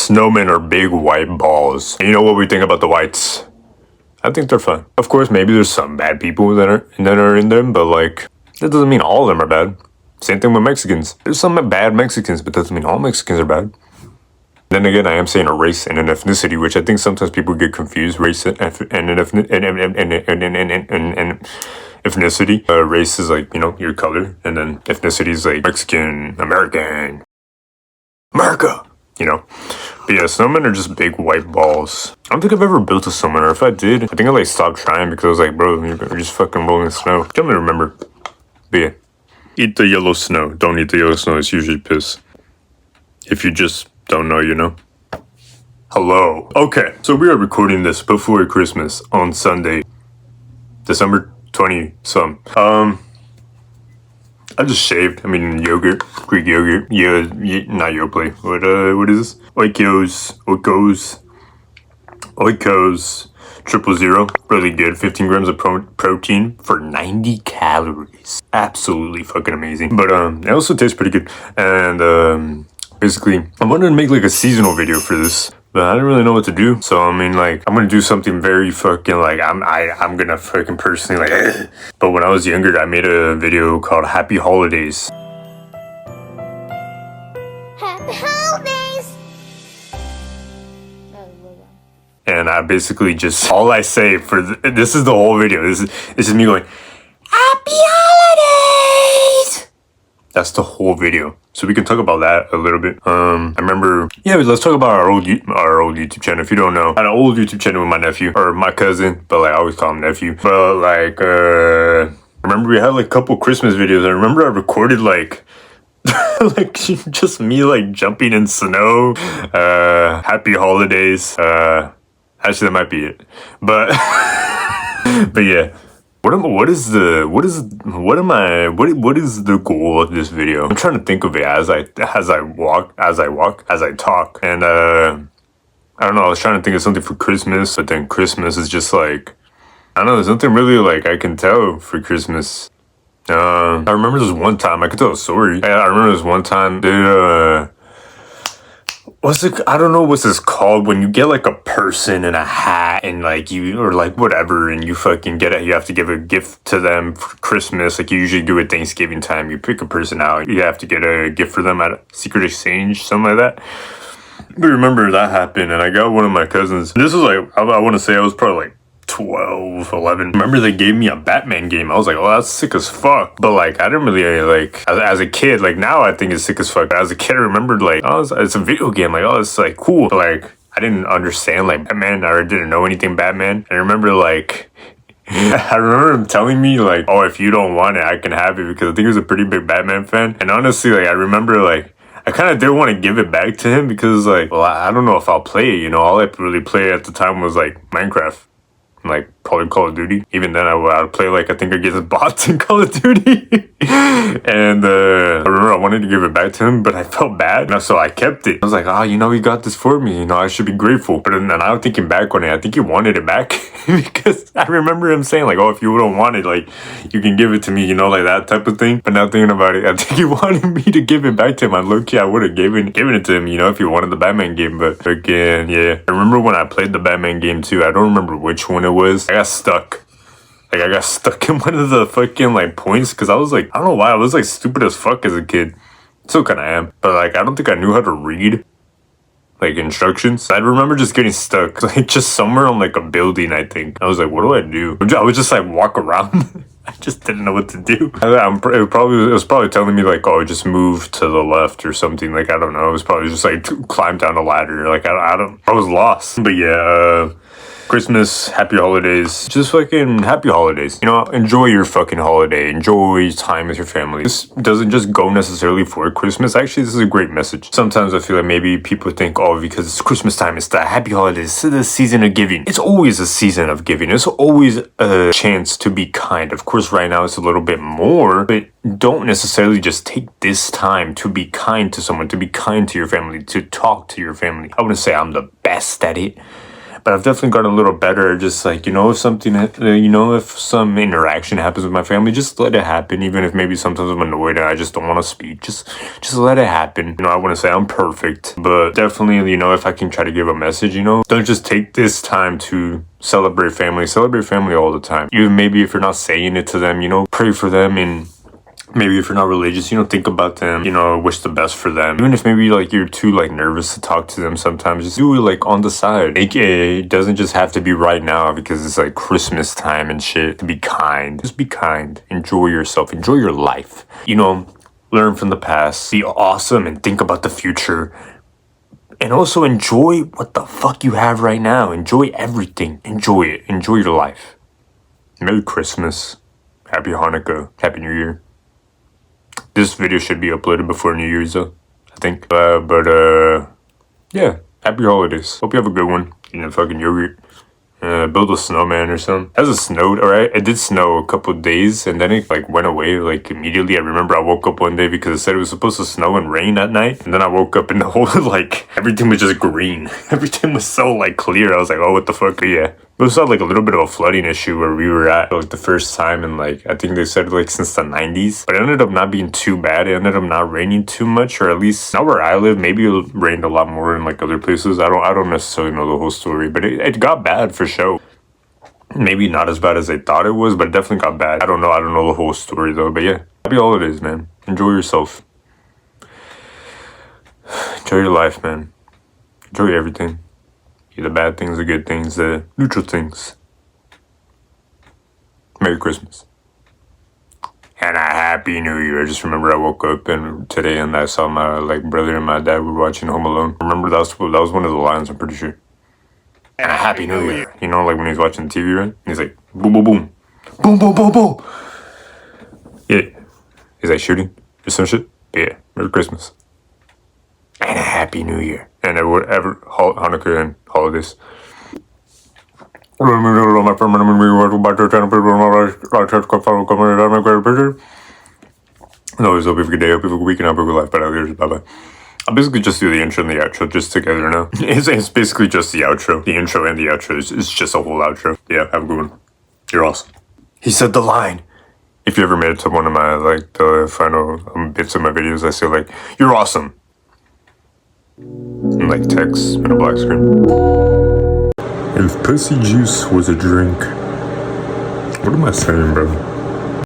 Snowmen are big white balls. And you know what we think about the whites? I think they're fun. Of course, maybe there's some bad people that are in them, but like, that doesn't mean all of them are bad. Same thing with Mexicans. There's some bad Mexicans, but that doesn't mean all Mexicans are bad. Then again, I am saying a race and an ethnicity, which I think sometimes people get confused. Race and ethnicity. Race is like, you know, your color, and then ethnicity is like Mexican, American, America, you know. But yeah, snowmen are just big white balls. I don't think I've ever built a snowman, or if I did, I think I like stopped trying because I was like, bro, you're just fucking rolling snow. I don't really remember. But yeah, eat the yellow snow. Don't eat the yellow snow. It's usually piss. If you just don't know, you know. Hello. Okay, so we are recording this before Christmas on Sunday, December 20-some. I just shaved. I mean, yogurt, Greek yogurt. Yeah, not Yoplait. What is this? Oikos, 000. Really good. 15 grams of protein for 90 calories. Absolutely fucking amazing. But it also tastes pretty good. And basically, I wanted to make like a seasonal video for this, but I didn't really know what to do. So I mean, like, I'm gonna do something very fucking like I'm gonna fucking personally like. But when I was younger, I made a video called Happy Holidays. Happy Holidays. And I basically just, all I say for this is the whole video. This is me going, Happy Holidays. That's the whole video. So we can talk about that a little bit. I remember, yeah, let's talk about our old YouTube channel. If you don't know, I had an old YouTube channel with my nephew, or my cousin, but like I always call him nephew. But like, I remember we had like a couple Christmas videos. I remember I recorded like, like just me like jumping in snow. Happy Holidays. Actually, that might be it. But, but yeah. What is the goal of this video? I'm trying to think of it as I talk. And I don't know, I was trying to think of something for Christmas, but then Christmas is just like, I don't know, there's nothing really like I can tell for Christmas. I remember this one time, I could tell a story. I remember this one time, dude, I don't know what's this called when you get like a person in a hat and like you, or like whatever, and you fucking you have to give a gift to them for Christmas. Like you usually do at Thanksgiving time. You pick a person out, you have to get a gift for them at a secret exchange, something like that. But remember that happened, and I got one of my cousins. This was like, I want to say I was probably like 12, 11. Remember they gave me a Batman game. I was like, oh, that's sick as fuck. But like, I didn't really like, as a kid, like now I think it's sick as fuck. But as a kid, I remembered like, oh, it's a video game. Like, oh, it's like cool. But like, I didn't understand like Batman. I didn't know anything Batman. And I remember like, I remember him telling me like, oh, if you don't want it, I can have it, because I think he was a pretty big Batman fan. And honestly, like, I remember like, I kind of didn't want to give it back to him because like, well, I don't know if I'll play it, you know. All I really played at the time was like Minecraft. Like probably Call of Duty. Even then I would play like, I think against bots in Call of Duty. And I remember I wanted to give it back to him, but I felt bad, so I kept it. I was like, oh, you know, he got this for me, you know, I should be grateful. But then I'm thinking back on it, I think he wanted it back because I remember him saying like, oh, if you don't want it, like you can give it to me, you know, like that type of thing. But now thinking about it, I think he wanted me to give it back to him. I low-key, I would have given it to him, you know, if he wanted the Batman game. But again, yeah, I remember when I played the Batman game too, I don't remember which one it was. I got stuck. Like, I got stuck in one of the fucking, like, points, because I was, like, I don't know why, I was, like, stupid as fuck as a kid. Still kind of am. But, like, I don't think I knew how to read, like, instructions. I remember just getting stuck, like, just somewhere on, like, a building, I think. I was like, what do I do? I would just, like, walk around. I just didn't know what to do. It was probably telling me, like, oh, just move to the left or something. Like, I don't know. It was probably just, like, climb down a ladder. Like, I was lost. But, yeah, Christmas, happy holidays, just fucking happy holidays. You know, enjoy your fucking holiday. Enjoy time with your family. This doesn't just go necessarily for Christmas. Actually, this is a great message. Sometimes I feel like maybe people think, oh, because it's Christmas time, it's the happy holidays, it's the season of giving. It's always a season of giving. It's always a chance to be kind. Of course, right now it's a little bit more, but don't necessarily just take this time to be kind to someone, to be kind to your family, to talk to your family. I wouldn't say I'm the best at it, But I've definitely gotten a little better. Just like, if something, if some interaction happens with my family, just let it happen. Even if maybe sometimes I'm annoyed and I just don't want to speak, just let it happen. I wouldn't say I'm perfect, but definitely, if I can try to give a message, don't just take this time to celebrate family all the time. Even maybe if you're not saying it to them, pray for them, and maybe if you're not religious, think about them, wish the best for them. Even if maybe like you're too like nervous to talk to them sometimes, just do it like on the side. AKA, it doesn't just have to be right now because it's like Christmas time and shit. To be kind. Just be kind. Enjoy yourself. Enjoy your life. Learn from the past. Be awesome and think about the future. And also enjoy what the fuck you have right now. Enjoy everything. Enjoy it. Enjoy your life. Merry Christmas. Happy Hanukkah. Happy New Year. This video should be uploaded before New Year's though, I think. Yeah. Happy holidays. Hope you have a good one. Fucking yogurt. Build a snowman or something. Has it snowed? Alright, it did snow a couple days and then it like went away like immediately. I remember I woke up one day because it said it was supposed to snow and rain at night, and then I woke up and the whole like everything was just green. Everything was so like clear. I was like, oh, what the fuck? Yeah. It was like a little bit of a flooding issue where we were at like the first time in like, I think they said like since the 90s. But it ended up not being too bad. It ended up not raining too much, or at least not where I live. Maybe it rained a lot more in like other places. I don't necessarily know the whole story, but it got bad for sure. Maybe not as bad as they thought it was, but it definitely got bad. I don't know the whole story though, but yeah. Happy holidays, man. Enjoy yourself. Enjoy your life, man. Enjoy everything. The bad things, the good things, the neutral things. Merry Christmas. And a Happy New Year. I just remember I woke up and today and I saw my like brother and my dad were watching Home Alone. I remember that was one of the lines, I'm pretty sure. And a Happy New Year. Like when he's watching TV, right? He's like, boom, boom, boom. Boom, boom, boom, boom. Yeah. Is that shooting or some shit? Yeah. Merry Christmas. And a Happy New Year. And whatever, Hanukkah and holidays. Always hope you have a good day, hope you have a good weekend, hope you have a good life. Bye-bye. I'll basically just do the intro and the outro just together now. It's basically just the outro. The intro and the outro is just a whole outro. Yeah, have a good one. You're awesome. He said the line. If you ever made it to one of my, like, the final bits of my videos, I say, like, you're awesome. And, like, text and a black screen. If pussy juice was a drink, what am I saying, bro?